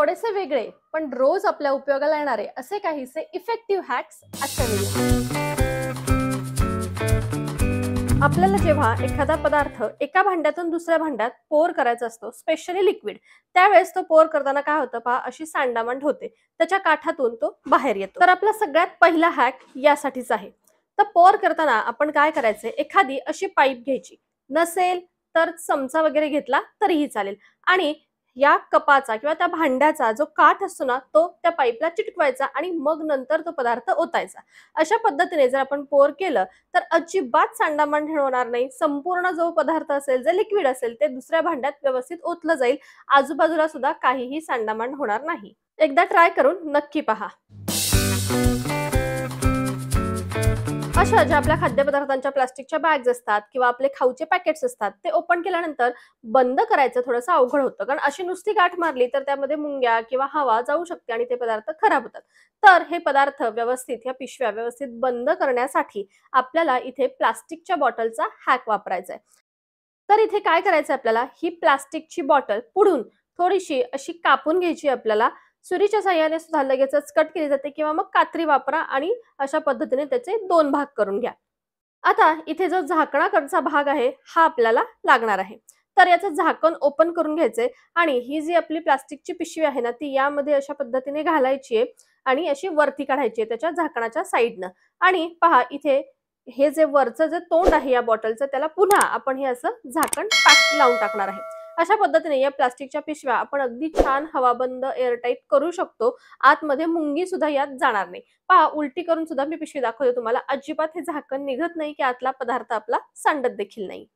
थोडेसे वेगळे पण रोज आपल्या उपयोगाला येणारे असे काहीसे इफेक्टिव्ह हॅक्स आजच्या व्हिडिओ। आपल्याला जेव्हा एखादा पदार्थ एका भांड्यातून दुसऱ्या भांड्यात पोर करायचा असतो, स्पेशली लिक्विड, त्यावेळेस तो पोर करताना काय होतं पहा, अशी सांडामांड होते, त्याच्या काठातून तो बाहेर येतो। तर आपला सगळ्यात पहिला हॅक यासाठीच आहे। तर पोर करताना आपण काय करायचे, एखादी अशी पाईप घ्यायची, नसेल तर चमचा वगैरे घेतला तरीही चालेल, आणि या कपाचा किंवा त्या भांड्याचा जो काठ असतो ना, तो त्या पाईपला चिटकवायचा आणि मग नंतर तो पदार्थ ओतायचा। अशा पद्धतीने जर आपण पोर केलं तर अजिबात सांडामांड होणार नाही। संपूर्ण जो पदार्थ असेल, जे लिक्विड असेल, ते दुसऱ्या भांड्यात व्यवस्थित ओतलं जाईल। आजूबाजूला सुद्धा काहीही सांडामांड होणार नाही। एकदा ट्राय करून नक्की पहा। अशा ज्या आपल्या खाद्यपदार्थांच्या प्लास्टिकच्या बॅग्स असतात किंवा आपले खाऊचे पॅकेट्स असतात, ते ओपन केल्यानंतर बंद करायचं थोडंसं अवघड होतं, कारण अशी नुसती गाठ मारली तर त्यामध्ये मुंग्या किंवा हवा जाऊ शकते आणि ते पदार्थ खराब होतात। तर हे पदार्थ व्यवस्थित, ह्या पिशव्या व्यवस्थित बंद करण्यासाठी आपल्याला इथे प्लास्टिकच्या बॉटलचा हॅक वापरायचा आहे। तर इथे काय करायचं, आपल्याला ही प्लास्टिकची बॉटल पुढून थोडीशी अशी कापून घ्यायची। आपल्याला सुरीच्या साहाय्याने सुद्धा लगेचच कट केली जाते, किंवा मग कात्री वापरा आणि अशा पद्धतीने त्याचे 2 भाग करून घ्या। आता इथे जो झाकणाकडचा भाग आहे, हा आपल्याला लागणार आहे। तर याचं झाकण ओपन करून घ्यायचंय आणि ही जी आपली प्लास्टिकची पिशवी आहे ना, ती यामध्ये अशा पद्धतीने घालायची आहे आणि अशी वरती काढायची आहे त्याच्या झाकणाच्या साईडनं। आणि पहा, इथे हे जे वरचं जे तोंड आहे या बॉटलचं, त्याला पुन्हा आपण हे असं झाकण पॅक लावून टाकणार आहे। अशा पद्धतीने या प्लास्टिकच्या पिशव्या आपण अगदी छान हवाबंद एअरटाईट करू शकतो। आतमध्ये मुंगी सुद्धा यात जाणार नाही। पहा, उलटी करून सुद्धा मी पिशवी दाखवते तुम्हाला, अजिबात हे झाकण निघत नाही की आतला पदार्थ आपला सांडत देखील नाही।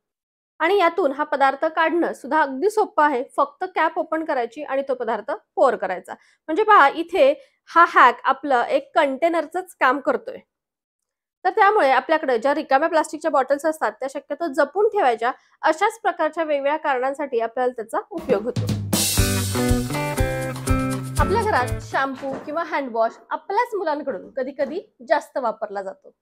आणि यातून हा पदार्थ काढणं सुद्धा अगदी सोपं आहे। फक्त कॅप ओपन करायची आणि तो पदार्थ पोर करायचा। म्हणजे पहा, इथे हा हॅक आपलं एक कंटेनरचंच काम करतोय। तर त्यामुळे आपल्याकडे ज्या रिकाम्या प्लास्टिकच्या बॉटल्स असतात, त्या शक्यतो जपून ठेवायच्या। अशाच प्रकारच्या वेगवेगळ्या कारणांसाठी आपल्याला त्याचा उपयोग होतो। आपल्या घरात शॅम्पू किंवा हँडवॉश आपल्याच मुलांकडून कधी-कधी जास्त वापरला जातो।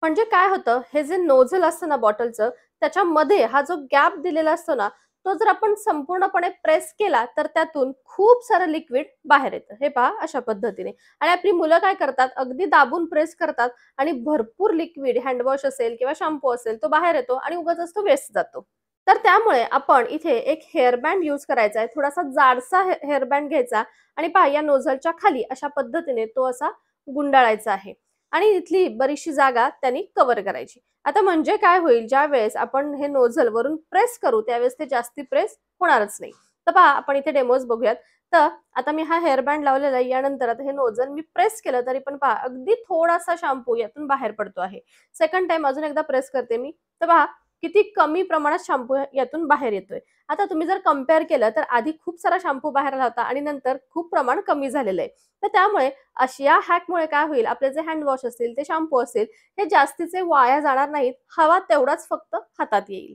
म्हणजे काय होतं, हे जे नोझल असतं ना बॉटलचं, त्याच्यामध्ये हा जो गॅप दिलेला असतो ना, तो जर आपण संपूर्णपणे प्रेस केला तर त्यातून खूप सारं लिक्विड बाहेर येतं। हे पहा, अशा पद्धतीने। आणि आपली मुलं काय करतात, अगदी दाबून प्रेस करतात आणि भरपूर लिक्विड, हँडवॉश असेल किंवा शॅम्पू असेल, तो बाहेर येतो आणि उगाचच तो वेस्ट जातो। तर त्यामुळे आपण इथे एक हेअर बँड यूज करायचा आहे। थोडासा जाडसा हेअर बँड घ्यायचा आणि पहा, या नोझलच्या खाली अशा पद्धतीने तो असा गुंडाळायचा आहे आणि इथली बरीचशी जागा त्यांनी कव्हर करायची। आता म्हणजे काय होईल, ज्या वेळेस आपण हे नोझल वरून प्रेस करू त्यावेळेस ते जास्ती प्रेस होणारच नाही। तर पहा, आपण इथे डेमोज बघूयात। तर आता मी हा हेअर बँड लावलेला आहे, यानंतर आता हे नोझल मी प्रेस केलं तरी पण पहा, अगदी थोडासा शॅम्पू यातून बाहेर पडतो आहे। सेकंड टाइम अजून एकदा प्रेस करते मी, तर पहा किती कमी प्रमाणात शॅम्पू यातून बाहेर येतोय। आता तुम्ही जर कंपेअर केलं तर आधी खूप सारा शॅम्पू बाहेर आला होता आणि नंतर खूप प्रमाण कमी झालेलं आहे। तर त्यामुळे अशा हॅकमुळे काय होईल, आपले जे हँडवॉश असतील, ते शॅम्पू असेल, हे जास्तीचे वाया जाणार नाहीत। हवा तेवढाच फक्त हातात येईल।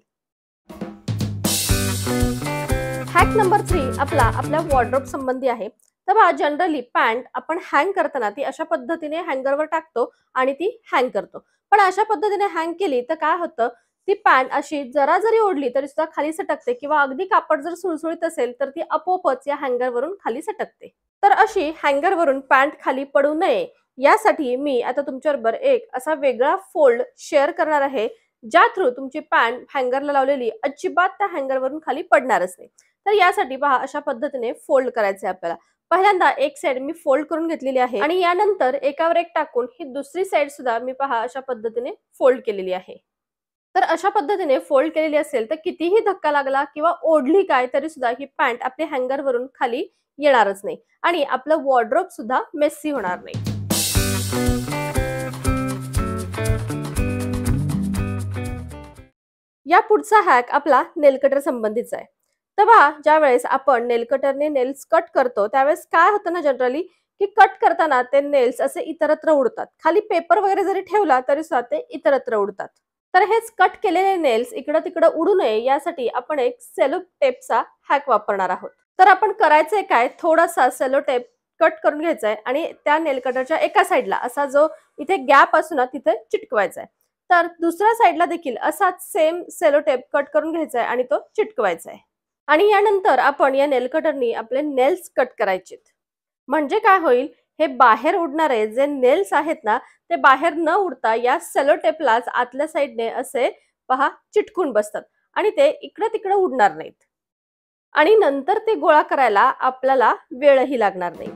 हॅक नंबर 3 आपल्या वॉर्डरोब संबंधी आहे। तर पहा, जनरली पॅन्ट आपण हँग करताना ती अशा पद्धतीने हँगरवर टाकतो आणि ती हँग करतो। पण अशा पद्धतीने हँग केली तर काय होतं, ती पॅन्ट अशी जरा जरी ओढली तरी सुद्धा खाली सटकते, किंवा अगदी कापड जर सुळसुळीत असेल तर ती आपोआपच या हँगरवरून खाली सटकते। तर अशी हँगरवरून पॅन्ट खाली पडू नये यासाठी मी आता तुमच्याबरोबर एक असा वेगळा फोल्ड शेअर करणार आहे, ज्या थ्रू तुमची पॅन्ट हँगरला लावलेली अजिबात त्या हँगरवरून खाली पडणारच नाही। तर यासाठी पहा, अशा पद्धतीने फोल्ड करायचे आपल्याला। पहिल्यांदा एक साइड मी फोल्ड करून घेतलेली आहे आणि यानंतर एकावर एक टाकून ही दुसरी साइड सुद्धा मी पहा अशा पद्धतीने फोल्ड केलेली आहे। तर अशा पद्धतीने फोल्ड केलेली असेल तर कितीही धक्का लागला किंवा ओढली काय तरी सुद्धा ही पॅन्ट आपली हँगरवरून खाली येणारच नाही आणि आपलं वॉर्डरोब सुद्धा मेसी होणार नाही। या पुढचा हॅक आपला नेल कटर संबंधीचा आहे। तर पहा, ज्या वेळेस आपण नेल कटरने नेल्स कट करतो त्यावेळेस काय होतं ना, जनरली की कट करताना ते नेल्स असे इतरत्र उडतात। खाली पेपर वगैरे जरी ठेवला तरी सुद्धा ते इतरत्र उडतात। तर हेच कट केलेले नेल्स इकडं तिकडं उडू नये यासाठी आपण एक सेलो टेपचा हॅक वापरणार आहोत। तर आपण करायचंय काय, थोडासा सेलो टेप कट करून घ्यायचा आहे आणि त्या नेल कटरच्या एका साइडला असा जो इथे गॅप असतो ना, तिथे चिटकवायचा आहे। तर दुसऱ्या साइडला देखील असाच सेम सेलो टेप कट करून घ्यायचा आहे आणि तो चिटकवायचा आहे। आणि यानंतर आपण या नेल कटरनी आपले नेल्स कट करायचे. म्हणजे काय होईल, हे बाहेर उडणारे जे नेल्स आहेत ना, ते बाहेर न उडता या सेलो टेपलाच आतल्या साइडने असे पहा चिटकून बसतात आणि ते इकडे तिकडे उडणार नाहीत. आणि नंतर ते गोळा करायला आपल्याला वेळही लागणार नाही.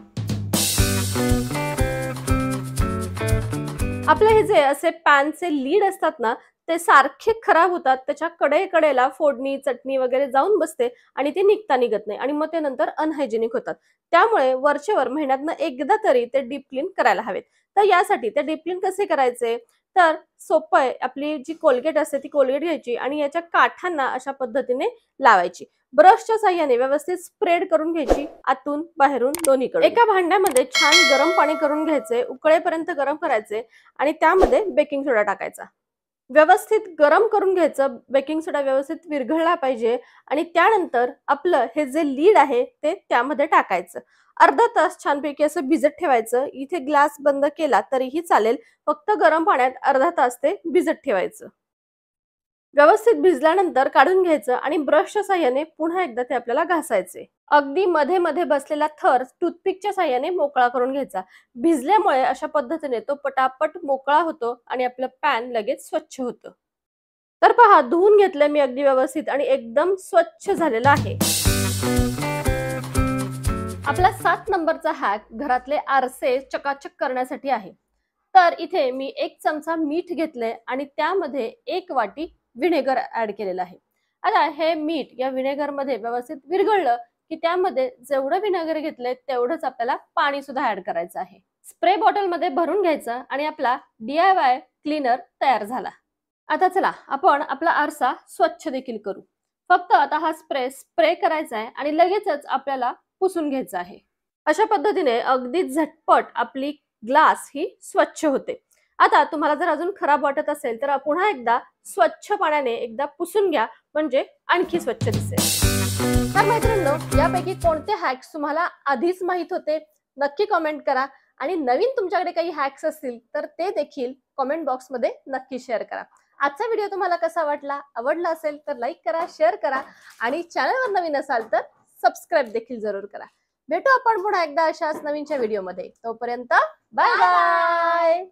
आपले हे जे असे पॅनचे लीड असतात ना, ते सारखे खराब होतात. त्याच्या कडेकडेला फोडणी, चटणी वगैरे जाऊन बसते आणि ते निघता निघत नाही आणि मग ते नंतर अनहायजेनिक होतात. त्यामुळे वरचेवर महिन्यातनं एकदा तरी ते डीप क्लीन करायला हवेत. तर यासाठी ते डीप क्लीन कसे करायचे? तर सोपं आहे. आपली जी कोलगेट असते ती कोलगेट घ्यायची आणि याच्या काठांना अशा पद्धतीने लावायची. ब्रशच्या साहाय्याने व्यवस्थित स्प्रेड करून घ्यायची आतून बाहेरून दोन्हीकडून. एका भांड्यामध्ये छान गरम पाणी करून घ्यायचे, उकळेपर्यंत गरम करायचे आणि त्यामध्ये बेकिंग सोडा टाकायचा. व्यवस्थित गरम करून घ्यायचं. बेकिंग सोडा व्यवस्थित विरघळला पाहिजे आणि त्यानंतर आपलं हे जे लीड आहे ते त्यामध्ये टाकायचं. अर्धा तास छानपैकी असं भिजत ठेवायचं. इथे ग्लास बंद केला तरीही चालेल. फक्त गरम पाण्यात अर्धा तास ते भिजत ठेवायचं. व्यवस्थित भिजल्यानंतर काढून घ्यायचं आणि ब्रशच्या साहाय्याने पुन्हा एकदा ते आपल्याला घासायचे. अगदी मध्ये मध्ये बसलेला थर टूथपिकच्या साहाय्याने मोकळा करून घ्यायचा. भिजल्यामुळे अशा पद्धतीने तो पटापट मोकळा होतो आणि आपलं पॅन लगेच स्वच्छ होतं. तर पहा, धुवून घेतलंय मी अगदी व्यवस्थित आणि एकदम स्वच्छ झालेला आहे. आपला 7 नंबरचा हॅक घरातले आरसे चकाचक करण्यासाठी आहे. तर इथे मी 1 चमचा मीठ घेतलंय आणि त्यामध्ये 1 वाटी व्हिनेगर ऍड केलेलं आहे. आता हे मीठ या व्हिनेगरमध्ये व्यवस्थित विरघळलं की त्यामध्ये जेवढं व्हिनेगर घेतलंय तेवढंच आपल्याला पाणी सुद्धा ऍड करायचं आहे. स्प्रे बॉटलमध्ये भरून घ्यायचं आणि आपला DIY क्लीनर तयार झाला. आता चला आपण आपला आरसा स्वच्छ देखील करू. फक्त आता हा स्प्रे करायचा आहे आणि लगेचच आपल्याला पुसून घ्यायचं आहे. अशा पद्धतीने अगदी झटपट आपली ग्लास ही स्वच्छ होते. आता तुम्हाला जर अजून खराब वाटत असेल तर पुन्हा एकदा स्वच्छ पाण्याने एकदा पुसून घ्या, म्हणजे आणखी स्वच्छ दिसेल. तर मैत्रिणींनो, यापैकी कोणते हॅक्स तुम्हाला आधीच माहित होते? नक्की कमेंट करा आणि नवीन तुमच्याकडे काही हॅक्स असतील तर ते देखील कमेंट बॉक्समध्ये नक्की शेअर करा. आजचा व्हिडिओ तुम्हाला कसा वाटला? आवडला असेल तर लाईक करा, शेअर करा आणि चॅनलवर नवीन असाल तर सबस्क्राईब देखील जरूर करा. भेटू आपण पुन्हा एकदा अशाच नवीनच्या व्हिडिओमध्ये. तोपर्यंत बाय बाय.